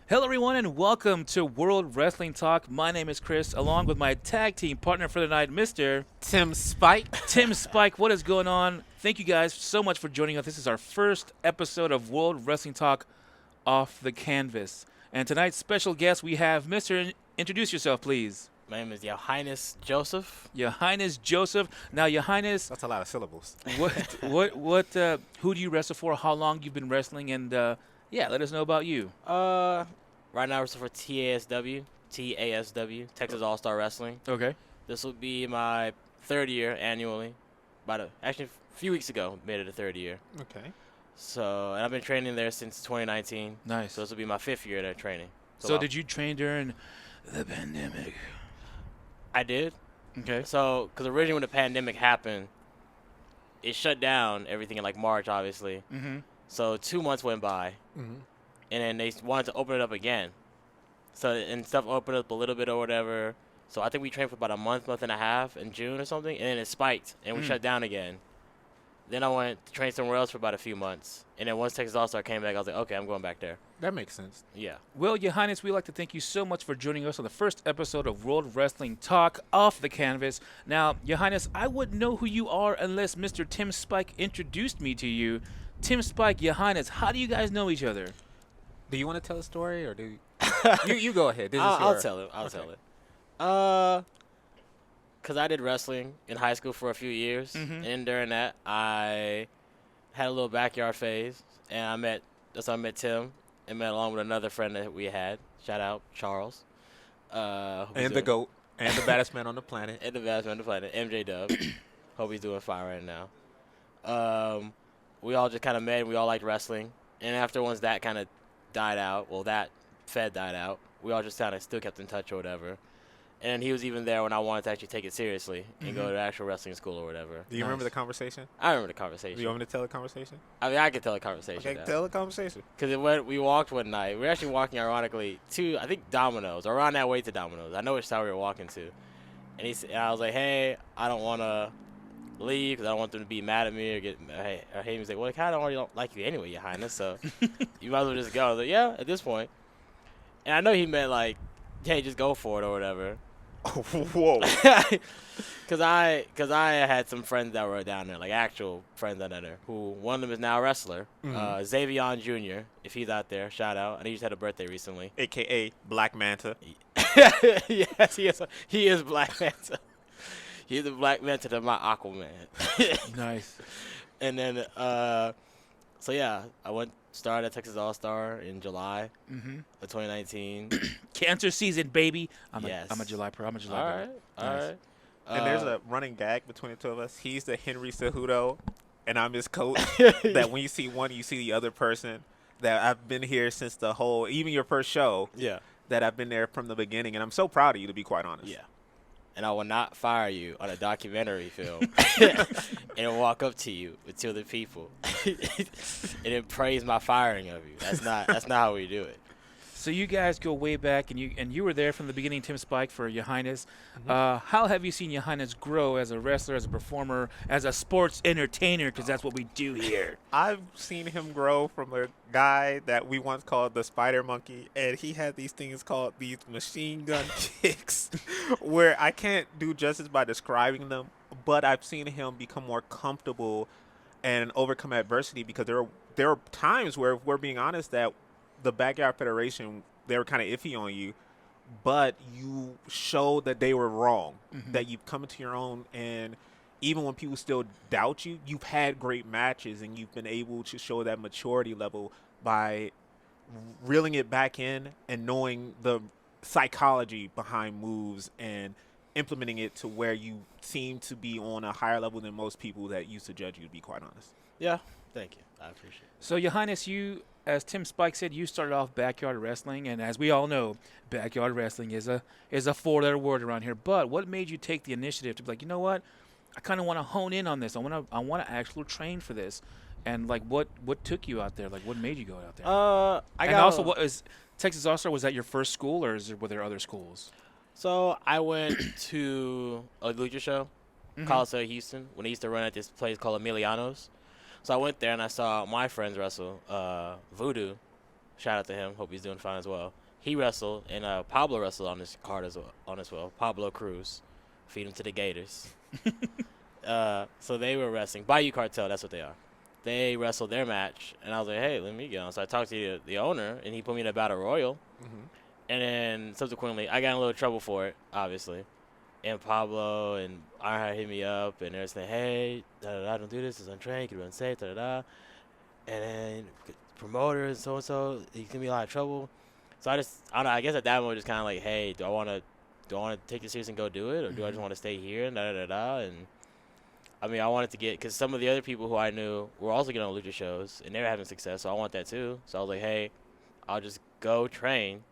Hello, everyone, and welcome to World Wrestling Talk. My name is Chris, along with my tag team partner for the night, Mr. Tim Spike. Tim Spike. What is going on? Thank you guys so much for joining us. This is our first episode of World Wrestling Talk off the canvas. And tonight's special guest, we have Mr. Introduce yourself, please. My name is Yohynness Joseph. Yohynness Joseph. Now, Yohynness, That's a lot of syllables. who do you wrestle for? How long you've been wrestling? And let us know about you. Right now I wrestle for TASW, Texas All-Star Wrestling. Okay. This will be my third year annually. Actually, a few weeks ago, made it a third year. Okay. And I've been training there since 2019. Nice. So this will be my fifth year there training. So did you train during the pandemic? I did. Okay. So, because originally when the pandemic happened, it shut down everything in like March, obviously. Mm-hmm. So 2 months went by. Mm-hmm. And then they wanted to open it up again. And stuff opened up a little bit or whatever. So I think we trained for about a month and a half in June or something. And then it spiked, and we shut down again. Then I went to train somewhere else for about a few months. And then once Texas All-Star came back, I was like, okay, I'm going back there. That makes sense. Yeah. Well, Your Highness, we'd like to thank you so much for joining us on the first episode of World Wrestling Talk off the canvas. Now, Your Highness, I wouldn't know who you are unless Mr. Tim Spike introduced me to you. Tim Spike, Your Highness, how do you guys know each other? Do you want to tell a story, or do you go ahead? This is I'll tell it. I'll tell it. Because I did wrestling in high school for a few years. Mhm. And during that, I had a little backyard phase. And that's how I met Tim. And met along with another friend that we had. Shout out, Charles. And the GOAT, and the baddest man on the planet. And the best man on the planet, MJ Dub. Hope he's doing fine right now. We all just kind of met, and we all liked wrestling. And after once that kind of died out, that fed died out, we all just kind of still kept in touch or whatever. And he was even there when I wanted to actually take it seriously and go to actual wrestling school or whatever. Do you remember the conversation? I remember the conversation. Do you want me to tell the conversation? I mean, I could tell the conversation. Okay, tell the conversation. Because we walked one night. We were actually walking, ironically, to, I think, Domino's, or around that way to Domino's. I know which side we were walking to. And I was like, hey, I don't want to leave because I don't want them to be mad at me or hate me. He's like, well, I kind of already don't like you anyway, Your Highness, so you might as well just go. I was like, yeah, at this point. And I know he meant, like, hey, just go for it or whatever. Whoa. Because I had some friends that were down there, like actual friends down there, who one of them is now a wrestler, Xavion Jr., if he's out there, shout out. And he just had a birthday recently. A.K.A. Black Manta. Yes, he is Black Manta. He's the Black Manta to my Aquaman. Nice. And then, so yeah, started at Texas All-Star in July of 2019. Cancer season, baby. Yes. I'm a July pro. All right. And there's a running gag between the two of us. He's the Henry Cejudo, and I'm his coach. That when you see one, you see the other person. That I've been here since even your first show. Yeah. That I've been there from the beginning, and I'm so proud of you, to be quite honest. Yeah. And I will not fire you on a documentary film and walk up to you with two other people and then praise my firing of you. That's not how we do it. So you guys go way back, and you were there from the beginning, Tim Spike, for Your Highness. How have you seen Your Highness grow as a wrestler, as a performer, as a sports entertainer? Because that's what we do here. I've seen him grow from a guy that we once called the Spider Monkey, and he had these things called these machine gun kicks, where I can't do justice by describing them, but I've seen him become more comfortable and overcome adversity, because there are times where, if we're being honest, that the Backyard Federation, they were kind of iffy on you, but you showed that they were wrong, that you've come into your own, and even when people still doubt you, you've had great matches, and you've been able to show that maturity level by reeling it back in and knowing the psychology behind moves and implementing it to where you seem to be on a higher level than most people that used to judge you, to be quite honest. Yeah. Thank you. I appreciate it. So, Your Highness, as Tim Spike said, you started off backyard wrestling, and as we all know, backyard wrestling is a four-letter word around here. But what made you take the initiative to be like, you know what, I kind of want to hone in on this. I want to actually train for this. And like, what took you out there? Like, what made you go out there? What is Texas All-Star? Was that your first school, or were there other schools? So I went to a lucha show, College of Houston, when they used to run at this place called Emiliano's. So I went there and I saw my friends wrestle Voodoo Shout out to him. Hope he's doing fine as well. He wrestled, and Pablo wrestled on this card as well. Pablo Cruz, feed him to the Gators. So they were wrestling. Bayou Cartel, that's what they are. They wrestled their match, and I was like, hey, let me get on. So I talked to the owner, and he put me in a battle royal. Mm-hmm. And then subsequently, I got in a little trouble for it, obviously. And Pablo and Ironheart hit me up, and they're saying, hey, da-da-da, don't do this. It's untrained. It could be unsafe, da-da-da. And then promoters and so-and-so, he's going to be in a lot of trouble. So I don't know, I guess at that moment, just kind of like, hey, do I want to take this serious and go do it? Or do I just want to stay here and da-da-da-da? And I mean, I wanted to get, because some of the other people who I knew were also getting on Lucha shows, and they were having success, so I want that too. So I was like, hey, I'll just go train,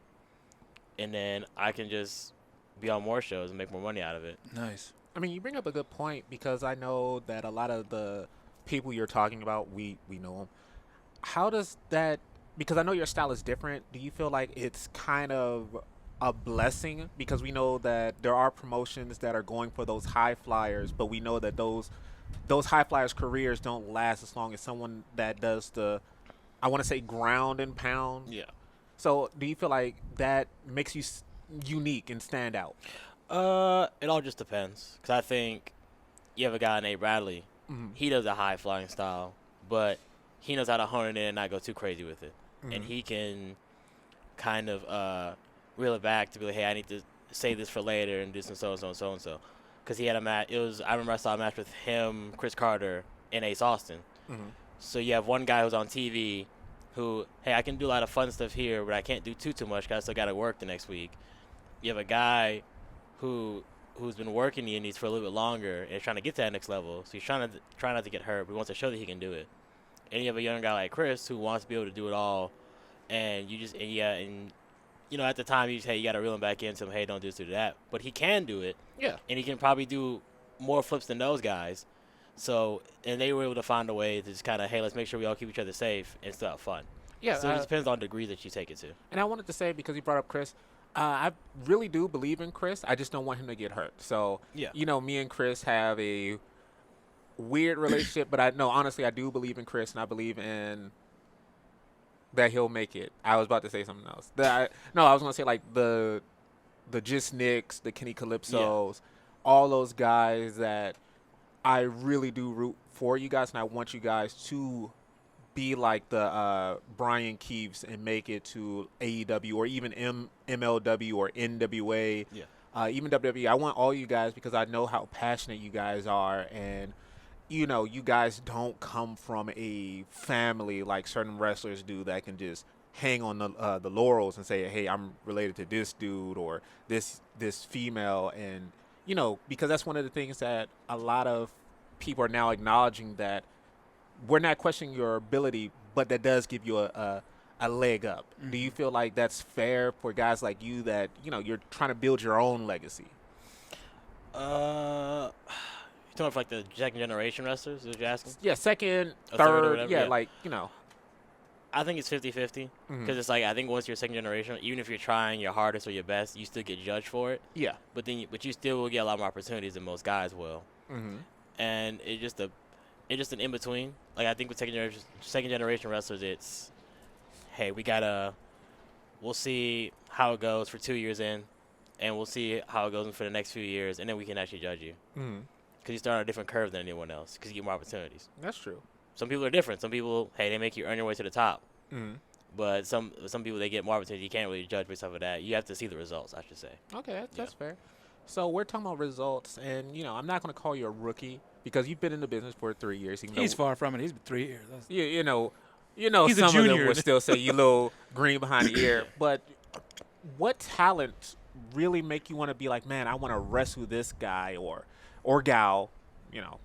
and then I can just be on more shows and make more money out of it. Nice. I mean, you bring up a good point because I know that a lot of the people you're talking about, we know them. How does that, because I know your style is different, do you feel like it's kind of a blessing? Because we know that there are promotions that are going for those high flyers, but we know that those high flyers careers don't last as long as someone that does the, I want to say, ground and pound. Yeah. So do you feel like that makes you unique and stand out? It all just depends. Because I think you have a guy named Bradley. Mm-hmm. He does a high-flying style, but he knows how to hone it in and not go too crazy with it. Mm-hmm. And he can kind of reel it back to be like, hey, I need to save this for later and do some so-and-so and so-and-so. Because he had a match. I remember I saw a match with him, Chris Carter, and Ace Austin. Mm-hmm. So you have one guy who's on TV who, hey, I can do a lot of fun stuff here, but I can't do too much because I still got to work the next week. You have a guy who's been working the indies for a little bit longer and is trying to get to that next level. So he's trying not to get hurt, but he wants to show that he can do it. And you have a young guy like Chris who wants to be able to do it all. And you just, and you know, at the time, you just, hey, you got to reel him back into him. Hey, don't do this, do that. But he can do it. Yeah. And he can probably do more flips than those guys. So, and they were able to find a way to just kind of, hey, let's make sure we all keep each other safe and still have fun. Yeah. So it just depends on the degree that you take it to. And I wanted to say, because you brought up Chris, I really do believe in Chris. I just don't want him to get hurt. So, Yeah. you know, me and Chris have a weird relationship, but honestly, I do believe in Chris, and I believe in that he'll make it. I was about to say something else. I was going to say, like, the Just Nicks, the Kenny Calypsos, all those guys that I really do root for you guys, and I want you guys to be like the Brian Keeves and make it to AEW or even MLW or NWA, even WWE. I want all you guys because I know how passionate you guys are, and you know you guys don't come from a family like certain wrestlers do that can just hang on the laurels and say, hey, I'm related to this dude or this female, and you know, because that's one of the things that a lot of people are now acknowledging, that we're not questioning your ability, but that does give you a leg up. Mm-hmm. Do you feel like that's fair for guys like you that, you know, you're trying to build your own legacy? You're talking about like the second generation wrestlers, is what you're asking? Yeah, second, or third, whatever, yeah, like, you know. I think it's 50-50 because it's like, I think once you're second generation, even if you're trying your hardest or your best, you still get judged for it. Yeah. But you still will get a lot more opportunities than most guys will. Mm-hmm. And it's just an in between. Like I think with second generation wrestlers, it's, hey, we'll see how it goes for 2 years in, and we'll see how it goes for the next few years, and then we can actually judge you. Mm-hmm. Because you start on a different curve than anyone else, because you get more opportunities. That's true. Some people are different. Some people, hey, they make you earn your way to the top. Mm-hmm. But some people, they get more opportunities. You can't really judge based off of that. You have to see the results, I should say. Okay, that's fair. So we're talking about results, and, you know, I'm not going to call you a rookie because you've been in the business for 3 years. He's far from it. He's been 3 years. You know, He's some a of junior. them would still say you little green behind the ear. But what talent really make you want to be like, man, I want to wrestle this guy or gal, you know?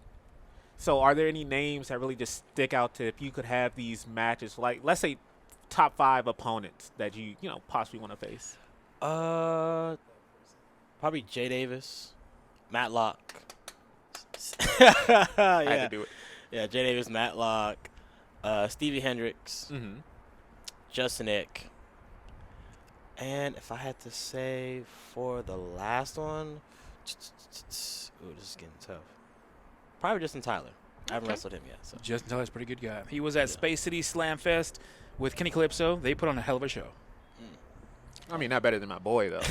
So are there any names that really just stick out to if you could have these matches, like let's say top 5 opponents that you know possibly want to face? Probably Jay Davis, Matlock. I had to do it. Yeah, Jay Davis, Matlock, Stevie Hendricks, Mm-hmm. Justin Ick. And if I had to say for the last one, ooh, this is getting tough. Probably Justin Tyler. I haven't Okay. wrestled him yet. So Justin Tyler's a pretty good guy. He was at Yeah. Space City Slam Fest with Kenny Calypso. They put on a hell of a show. I mean, not better than my boy though.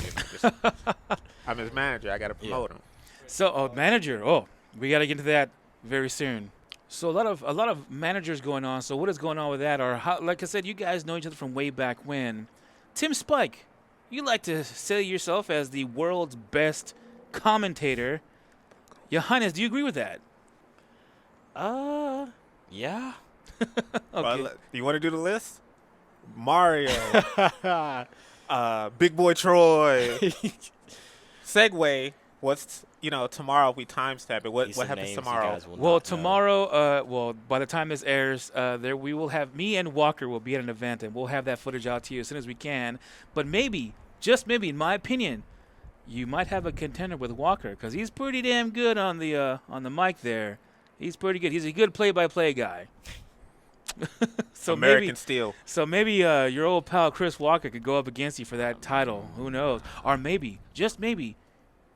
I'm his manager. I got to promote him. So, manager. Oh, we got to get into that very soon. So a lot of managers going on. So what is going on with that? Or how, like I said, you guys know each other from way back when. Tim Spike, you like to say yourself as the world's best commentator. Yohynness, do you agree with that? yeah. Okay. Do you want to do the list? Mario, Big Boy Troy. Segway. What's tomorrow if we timestamp it? What Some happens names you tomorrow? guys will Well, not know. tomorrow, by the time this airs, there we will have me and Walker will be at an event, and we'll have that footage out to you as soon as we can. But maybe, just maybe, in my opinion, you might have a contender with Walker because he's pretty damn good on the mic there. He's pretty good. He's a good play-by-play guy. So American Steel. maybe your old pal Chris Walker could go up against you for that title. Who knows? Or maybe, just maybe,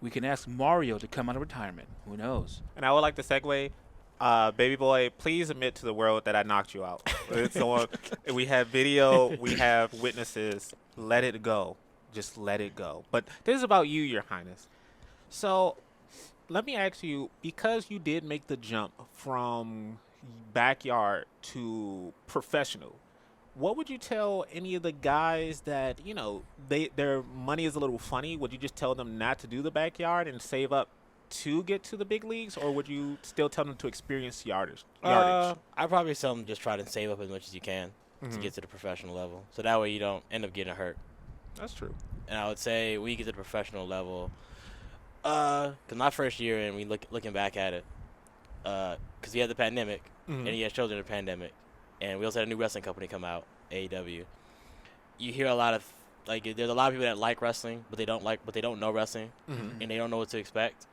we can ask Mario to come out of retirement. Who knows? And I would like to segue. Baby boy, please admit to the world that I knocked you out. So we have video, we have witnesses. Let it go. Just let it go. But this is about you, Your Highness. So let me ask you, because you did make the jump from backyard to professional, what would you tell any of the guys that, their money is a little funny? Would you just tell them not to do the backyard and save up to get to the big leagues, or would you still tell them to experience yardage? I'd probably tell them just try to save up as much as you can to get to the professional level. So that way you don't end up getting hurt. That's true. And I would say when you get to the professional level, because my first year and we looking back at it, because we had the pandemic and he had shows in the pandemic, and we also had a new wrestling company come out, AEW. You hear a lot of there's a lot of people that like wrestling, but they don't know wrestling, and they don't know what to expect.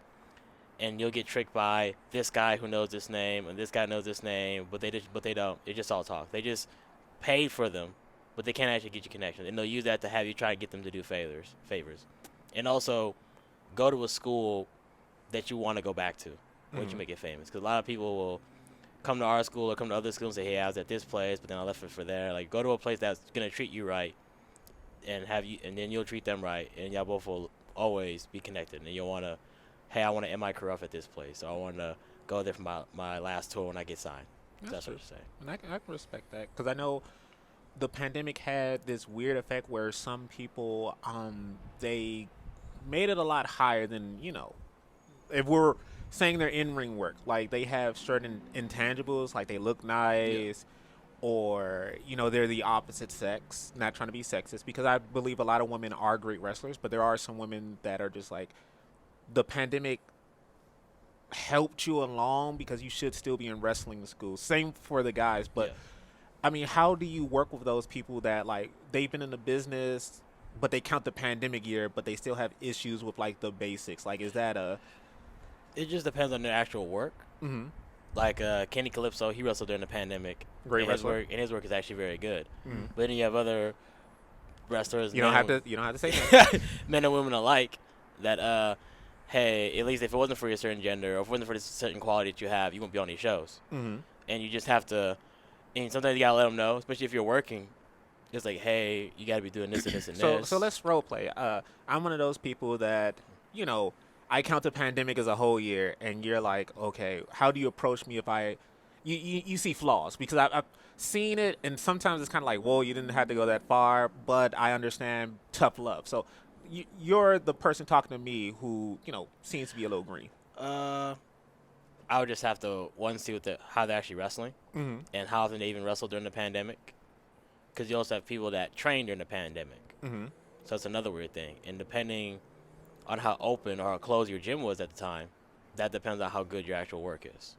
And you'll get tricked by this guy who knows this name and this guy knows this name, but they don't. It's just all talk. They just paid for them, but they can't actually get you connections, and they'll use that to have you try to get them to do favors, and also go to a school that you want to go back to once you make it famous. Because a lot of people will come to our school or come to other schools and say, "Hey, I was at this place, but then I left it for there." Like, go to a place that's gonna treat you right, and then you'll treat them right, and y'all both will always be connected. And you'll want to, hey, I want to end my career off at this place, or I want to go there for my last tour when I get signed. That's what you say. And I can respect that, because I know the pandemic had this weird effect where some people they made it a lot higher than if we're saying their in-ring work, like they have certain intangibles, like they look nice, or they're the opposite sex. Not trying to be sexist, because I believe a lot of women are great wrestlers, but there are some women that are just like, the pandemic helped you along because you should still be in wrestling school. Same for the guys, but Yeah. I mean, how do you work with those people that like they've been in the business, but they count the pandemic year, but they still have issues with like the basics? Like, is that It just depends on their actual work. Like Kenny Calypso, he wrestled during the pandemic. Great and wrestler. his work is actually very good. But then you have other wrestlers. You don't have to say that. men and women alike. That hey, at least if it wasn't for your certain gender or if it wasn't for this certain quality that you have, you wouldn't be on these shows. And you just have to. And sometimes you gotta let them know, especially if you're working. It's like, hey, you gotta be doing this and this and this. So let's role play. I'm one of those people that I count the pandemic as a whole year, and you're like, okay, how do you approach me if you see flaws? Because I've seen it, and sometimes it's kind of like, whoa, you didn't have to go that far, but I understand tough love. So you're the person talking to me who seems to be a little green. I would just have to see how they're actually wrestling and how often they even wrestled during the pandemic. Because you also have people that trained during the pandemic. So it's another weird thing. And depending on how open or how closed your gym was at the time, that depends on how good your actual work is.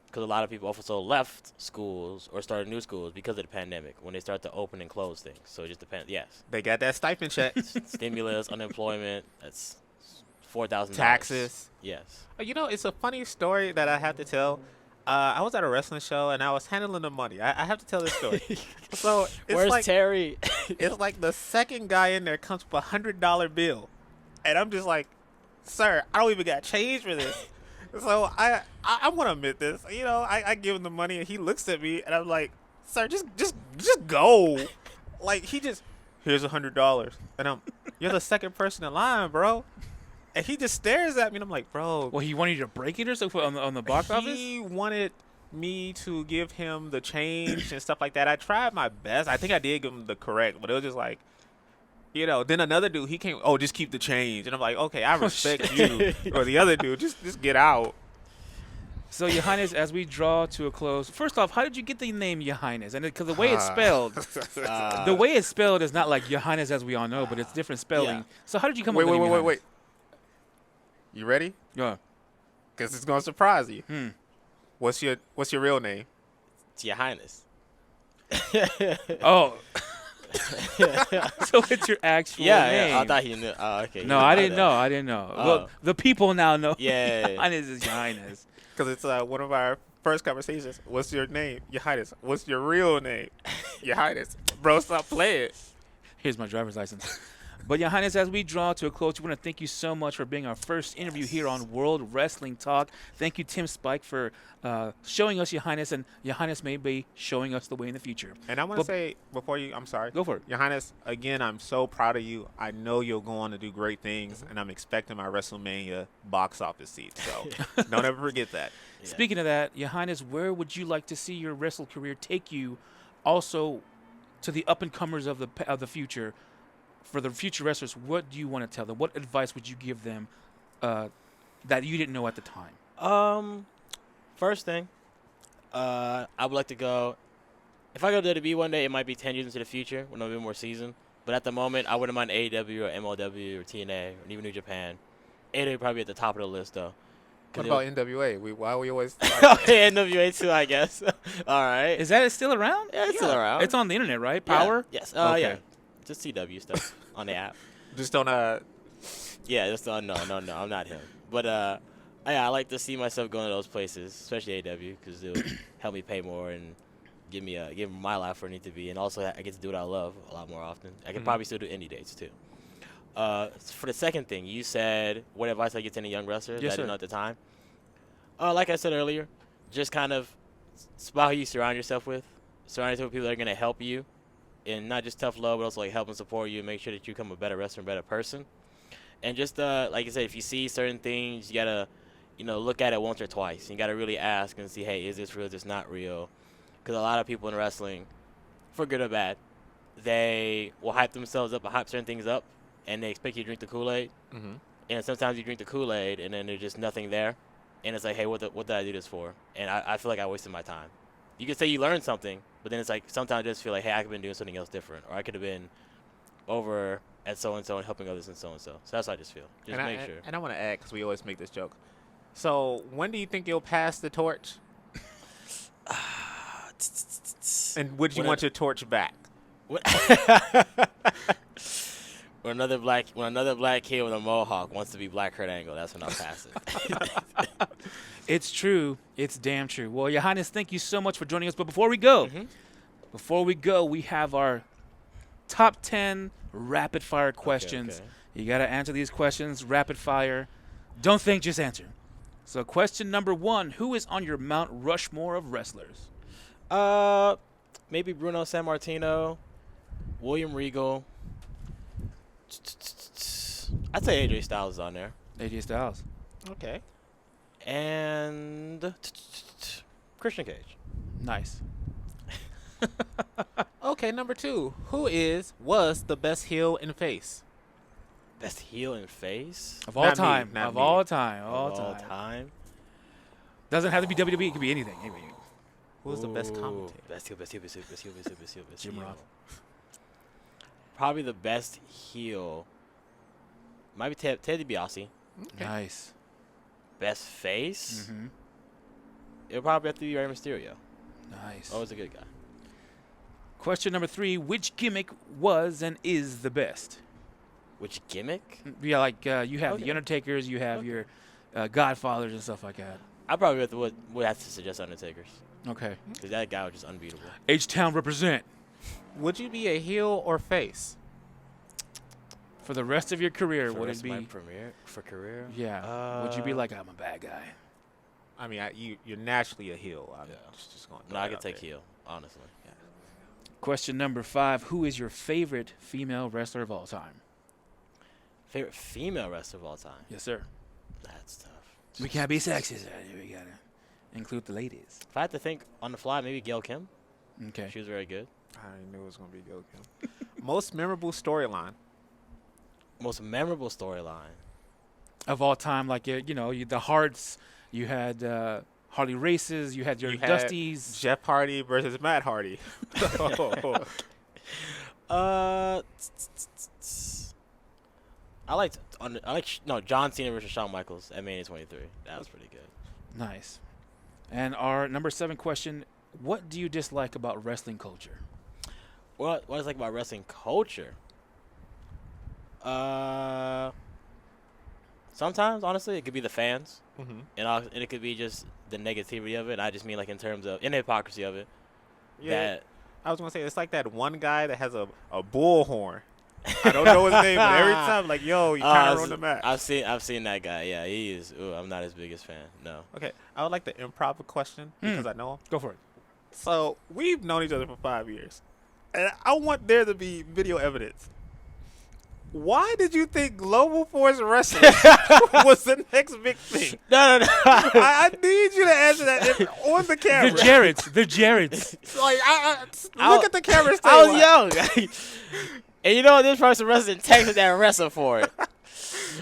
Because a lot of people also left schools or started new schools because of the pandemic when they start to open and close things. So it just depends. Yes. They got that stipend check. Stimulus, unemployment, that's $4,000. Taxes. Yes. It's a funny story that I have to tell. I was at a wrestling show, and I was handling the money. I have to tell this story. So it's Where's like Terry? it's like the second guy in there comes with $100 bill, and I'm just like, sir, I don't even got change for this. So I want to admit this. You know, I give him the money and he looks at me and I'm like, sir, just go. Like he just here's $100 and you're the second person in line, bro. And he just stares at me and I'm like, bro. Well, he wanted you to break it or something on the box office. He wanted me to give him the change and stuff like that. I tried my best. I think I did give him the correct, but it was just like, you know. Then another dude, he came. Oh, just keep the change, and I'm like, okay, I respect you. Or the other dude, just get out. So, Yohynness, as we draw to a close, first off, how did you get the name Yohynness? And because the way it's spelled, the way it's spelled is not like Yohynness as we all know, but it's different spelling. Yeah. So, how did you come up with the name Yohynness? Wait. You ready? Yeah. Because it's gonna surprise you. What's your real name? It's Your Highness. Oh. So it's your actual name. Yeah. I thought he knew. Oh, okay. No, I didn't know. Oh. Well, the people now know. Yeah. Yohynness is Yohynness. Because it's one of our first conversations. What's your name? Your Highness. What's your real name? Your Highness. Bro, stop playing. Here's my driver's license. But Yohynness, as we draw to a close, we want to thank you so much for being our first interview here on World Wrestling Talk. Thank you, Tim Spike, for showing us Yohynness, and Yohynness may be showing us the way in the future. And I want to say, before you, I'm sorry. Go for it. Your Highness, again, I'm so proud of you. I know you'll go on to do great things, and I'm expecting my WrestleMania box office seat. So don't ever forget that. Yeah. Speaking of that, Yohynness, where would you like to see your wrestle career take you? Also, to the up-and-comers of the future. For the future wrestlers, what do you want to tell them? What advice would you give them that you didn't know at the time? First thing, I would like to go. If I go to WWE one day, it might be 10 years into the future when I'm a bit more seasoned. But at the moment, I wouldn't mind AEW or MLW or TNA or even New Japan. AEW would probably be at the top of the list, though. What about NWA? Why we always Okay, NWA too, I guess. All right. Is that still around? Yeah, it's still around. It's on the internet, right? Yeah. Power? Yes. Okay. Yeah. Just CW stuff on the app. just don't Yeah, just no, I'm not him. But yeah, I like to see myself going to those places, especially AW, because it'll help me pay more and give my life where I need to be, and also I get to do what I love a lot more often. I can probably still do indie dates too. For the second thing, you said what advice I get to any young wrestlers Yes, that I didn't sir. know at the time. Like I said earlier, just kind of it's about who you surround yourself with. Surround yourself with people that are going to help you, and not just tough love, but also like help and support you and make sure that you become a better wrestler and better person. And just like I said, if you see certain things, you gotta, look at it once or twice. You gotta really ask and see, hey, is this real? Is this not real? Because a lot of people in wrestling, for good or bad, they will hype themselves up, hype certain things up, and they expect you to drink the Kool-Aid. Mm-hmm. And sometimes you drink the Kool-Aid, and then there's just nothing there. And it's like, hey, what did I do this for? And I feel like I wasted my time. You could say you learned something, but then it's like sometimes I just feel like, hey, I could have been doing something else different, or I could have been over at so-and-so and helping others and so-and-so. So that's how I just feel. Just make sure. And I want to add, because we always make this joke. So when do you think you'll pass the torch? And would you want your torch back? When another black kid with a mohawk wants to be Black Kurt Angle, that's when I'll pass it. It's true. It's damn true. Well, Yohynness, thank you so much for joining us. But before we go, we have our top 10 rapid fire questions. Okay. You got to answer these questions rapid fire. Don't think, just answer. So question number 1, who is on your Mount Rushmore of wrestlers? Maybe Bruno Sammartino, William Regal. I'd say AJ Styles is on there. AJ Styles. Okay. And Christian Cage. Nice. Okay, number 2. Who was the best heel and face? Best heel and face Of all Not me, time. not Of me. all time. of all time. Doesn't have to be WWE. It could be anything. Who was the best Ooh, commentator? Best heel. Jim Ross. Probably the best heel. Might be Ted DiBiase. Okay. Nice. Best face. Mm-hmm. It'll probably have to be Rey Mysterio. Nice. Always a good guy. Question number 3, which gimmick was and is the best? Which gimmick? Yeah, like you have Okay. the Undertakers, you have Okay. your Godfathers and stuff like that. I probably would have to suggest Undertaker's Okay. because that guy was just unbeatable. H-Town represent. Would you be a heel or face? For the rest of your career, For would rest it of my be? career? Yeah. Would you be like, I'm a bad guy? I mean, you're naturally a heel. I'm Yeah. just going. No, I could take heel, honestly. Question number 5: Who is your favorite female wrestler of all time? Favorite female wrestler of all time? Yes, sir. That's tough. We can't be sexist. We gotta include the ladies. If I had to think on the fly, maybe Gail Kim. Okay. She was very good. I knew it was gonna be Gil Kim. Most memorable storyline. Most memorable storyline. Of all time, like the Hearts. You had Harley Races. You had your You had Dusties. Jeff Hardy versus Matt Hardy. I liked John Cena versus Shawn Michaels at Mania 23. That was pretty good. Nice. And our number 7 question: What do you dislike about wrestling culture? What I like about wrestling culture? Sometimes, honestly, it could be the fans, Mm-hmm. and it could be just the negativity of it. I just mean like in terms of the hypocrisy of it. Yeah, That I was gonna say it's like that one guy that has a bullhorn. I don't know his name, but every time like, yo, you kind of ruined the match. I've seen that guy. Yeah, he is. Ooh, I'm not his biggest fan. No. Okay, I would like to improv a question because I know him. Go for it. So we've known each other for 5 years, and I want there to be video evidence. Why did you think Global Force Wrestling was the next big thing? No. I need you to answer that on the camera. The Jareds. Like, look at the camera. And say I was why. young. And you know, there's probably some wrestling Texas that wrestle for it.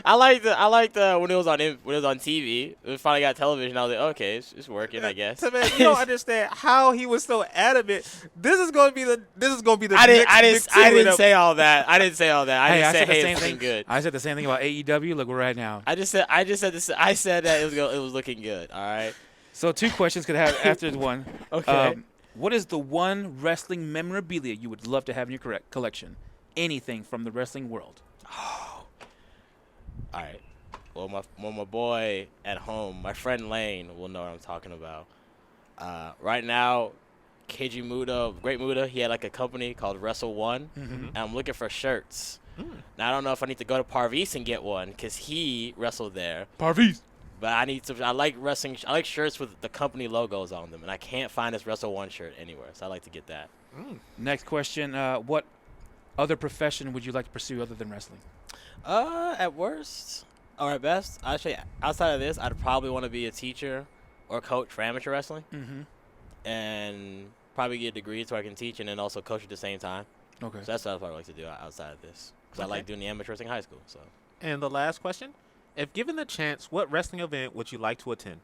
I liked when it was on TV. It finally got television. I was like, okay, it's working, I guess. So man, you don't understand how he was so adamant. This is going to be the. I next didn't say all that. I just said, the hey, same it's thing. looking good. I said the same thing about AEW. Look, we're right now. I said that it was looking good. All right. So 2 questions could have after the one. Okay. What is the one wrestling memorabilia you would love to have in your collection? Anything from the wrestling world. All right. Well, my boy at home, my friend Lane, will know what I'm talking about. Right now, KG Muda, Great Muda, he had like a company called Wrestle One, and I'm looking for shirts. Now I don't know if I need to go to Parvis and get one because he wrestled there. Parvis. But I like wrestling. I like shirts with the company logos on them, and I can't find this Wrestle One shirt anywhere, so I like to get that. Next question. What other profession would you like to pursue other than wrestling? At worst or at best, actually, outside of this, I'd probably want to be a teacher or coach for amateur wrestling, and probably get a degree so I can teach and then also coach at the same time. Okay. So that's what I'd probably like to do outside of this, because I like doing the amateur wrestling in high school. So. And the last question: if given the chance, what wrestling event would you like to attend?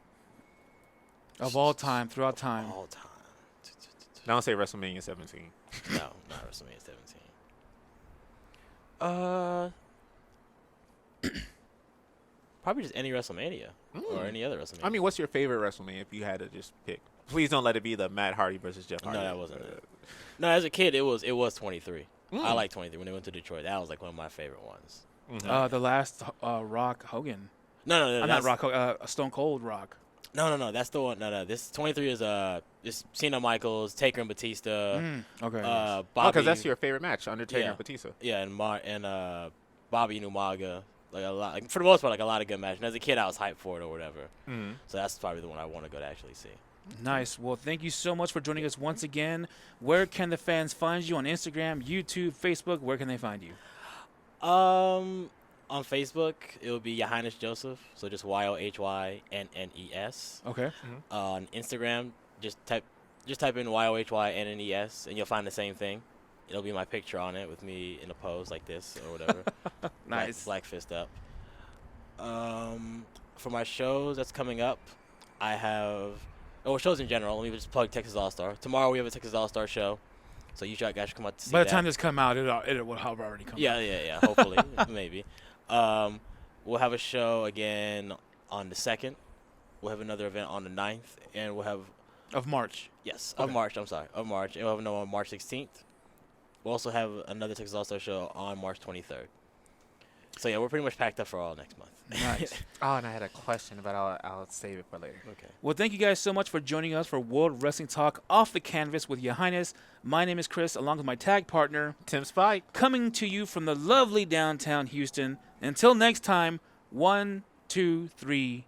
Of all time, throughout time. All time. Don't say WrestleMania 17. No, not WrestleMania 17. Probably just any WrestleMania or any other WrestleMania. I mean, what's your favorite WrestleMania if you had to just pick? Please don't let it be the Matt Hardy versus Jeff Hardy. No, that wasn't it. No, as a kid, it was 23. I like 23 when they went to Detroit. That was like one of my favorite ones. The last Rock Hogan. No, Not Rock. Stone Cold Rock. No, that's the one. No. This 23 is this Cena, Michaels, Taker, and Batista. Okay. Bobby. Because that's your favorite match, Undertaker and Batista. Yeah, and Bobby Umaga. Like a lot, for the most part, like a lot of good matches. And as a kid, I was hyped for it or whatever. So that's probably the one I want to go to actually see. Nice. Well, thank you so much for joining us once again. Where can the fans find you on Instagram, YouTube, Facebook? Where can they find you? On Facebook, it will be Yohynness Joseph. So just YOHYNNES. Okay. On Instagram, just type in YOHYNNES, and you'll find the same thing. It'll be my picture on it with me in a pose like this or whatever. Nice. Black fist up. For my shows that's coming up, I have shows in general. Let me just plug Texas All Star. Tomorrow we have a Texas All Star show, so you guys should come out to see By the that. time this come out, it will have already come out. Yeah. Hopefully, maybe. We'll have a show again on the 2nd. We'll have another event on the 9th, and we'll have Of March. Yes, Okay. of March. I'm sorry, of March. And we'll have another on March 16th. We'll also have another Texas All Star show on March 23rd. So yeah, we're pretty much packed up for all next month. Nice. Oh, and I had a question, but I'll save it for later. Okay. Well, thank you guys so much for joining us for World Wrestling Talk Off the Canvas with Yohynness. My name is Chris, along with my tag partner, Tim Spike. coming to you from the lovely downtown Houston. Until next time, 1, 2, 3.